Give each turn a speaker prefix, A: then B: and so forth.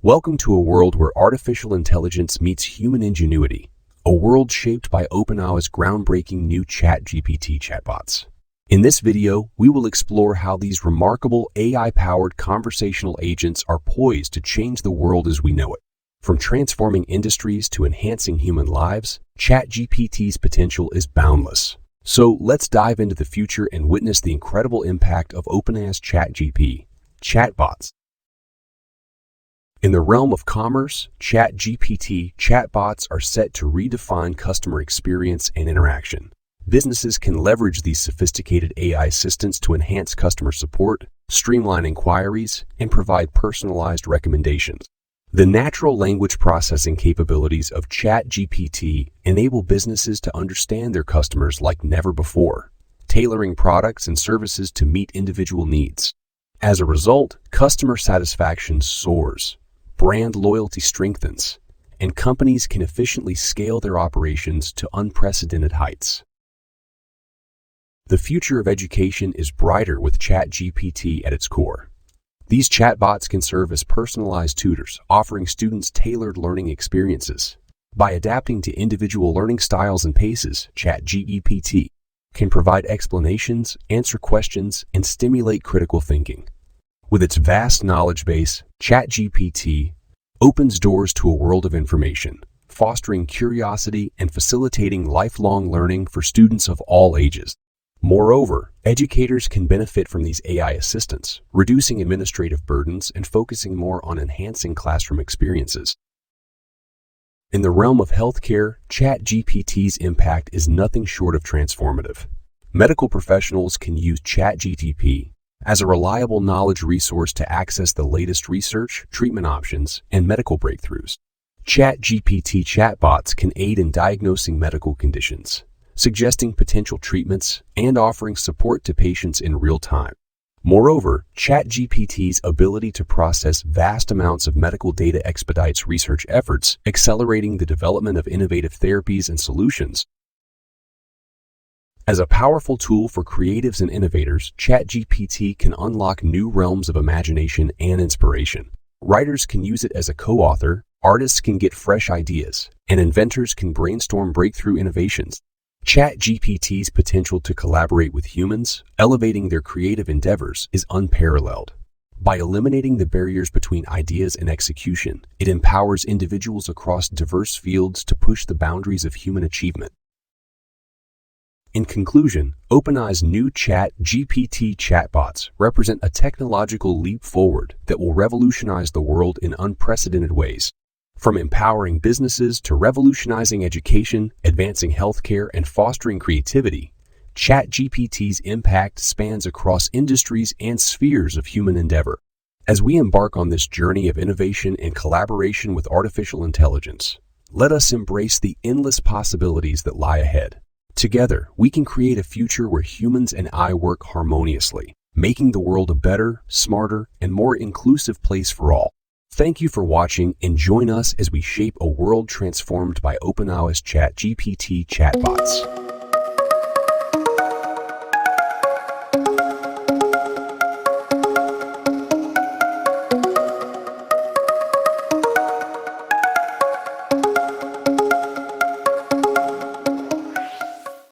A: Welcome to a world where artificial intelligence meets human ingenuity, a world shaped by OPENAI's groundbreaking new ChatGPT Chatbots. In this video, we will explore how these remarkable AI-powered conversational agents are poised to change the world as we know it. From transforming industries to enhancing human lives, ChatGPT's potential is boundless. So let's dive into the future and witness the incredible impact of OPENAI's ChatGPT Chatbots. In the realm of commerce, ChatGPT chatbots are set to redefine customer experience and interaction. Businesses can leverage these sophisticated AI assistants to enhance customer support, streamline inquiries, and provide personalized recommendations. The natural language processing capabilities of ChatGPT enable businesses to understand their customers like never before, tailoring products and services to meet individual needs. As a result, customer satisfaction soars, brand loyalty strengthens, and companies can efficiently scale their operations to unprecedented heights. The future of education is brighter with ChatGPT at its core. These chatbots can serve as personalized tutors, offering students tailored learning experiences. By adapting to individual learning styles and paces, ChatGPT can provide explanations, answer questions, and stimulate critical thinking. With its vast knowledge base, ChatGPT opens doors to a world of information, fostering curiosity and facilitating lifelong learning for students of all ages. Moreover, educators can benefit from these AI assistants, reducing administrative burdens and focusing more on enhancing classroom experiences. In the realm of healthcare, ChatGPT's impact is nothing short of transformative. Medical professionals can use ChatGPT as a reliable knowledge resource to access the latest research, treatment options, and medical breakthroughs. ChatGPT chatbots can aid in diagnosing medical conditions, suggesting potential treatments, and offering support to patients in real time. Moreover, ChatGPT's ability to process vast amounts of medical data expedites research efforts, accelerating the development of innovative therapies and solutions. As a powerful tool for creatives and innovators, ChatGPT can unlock new realms of imagination and inspiration. Writers can use it as a co-author, artists can get fresh ideas, and inventors can brainstorm breakthrough innovations. ChatGPT's potential to collaborate with humans, elevating their creative endeavors, is unparalleled. By eliminating the barriers between ideas and execution, it empowers individuals across diverse fields to push the boundaries of human achievement. In conclusion, OPENAI's new ChatGPT chatbots represent a technological leap forward that will revolutionize the world in unprecedented ways. From empowering businesses to revolutionizing education, advancing healthcare, and fostering creativity, ChatGPT's impact spans across industries and spheres of human endeavor. As we embark on this journey of innovation and collaboration with artificial intelligence, let us embrace the endless possibilities that lie ahead. Together, we can create a future where humans and AI work harmoniously, making the world a better, smarter, and more inclusive place for all. Thank you for watching, and join us as we shape a world transformed by OPENAI's ChatGPT chatbots.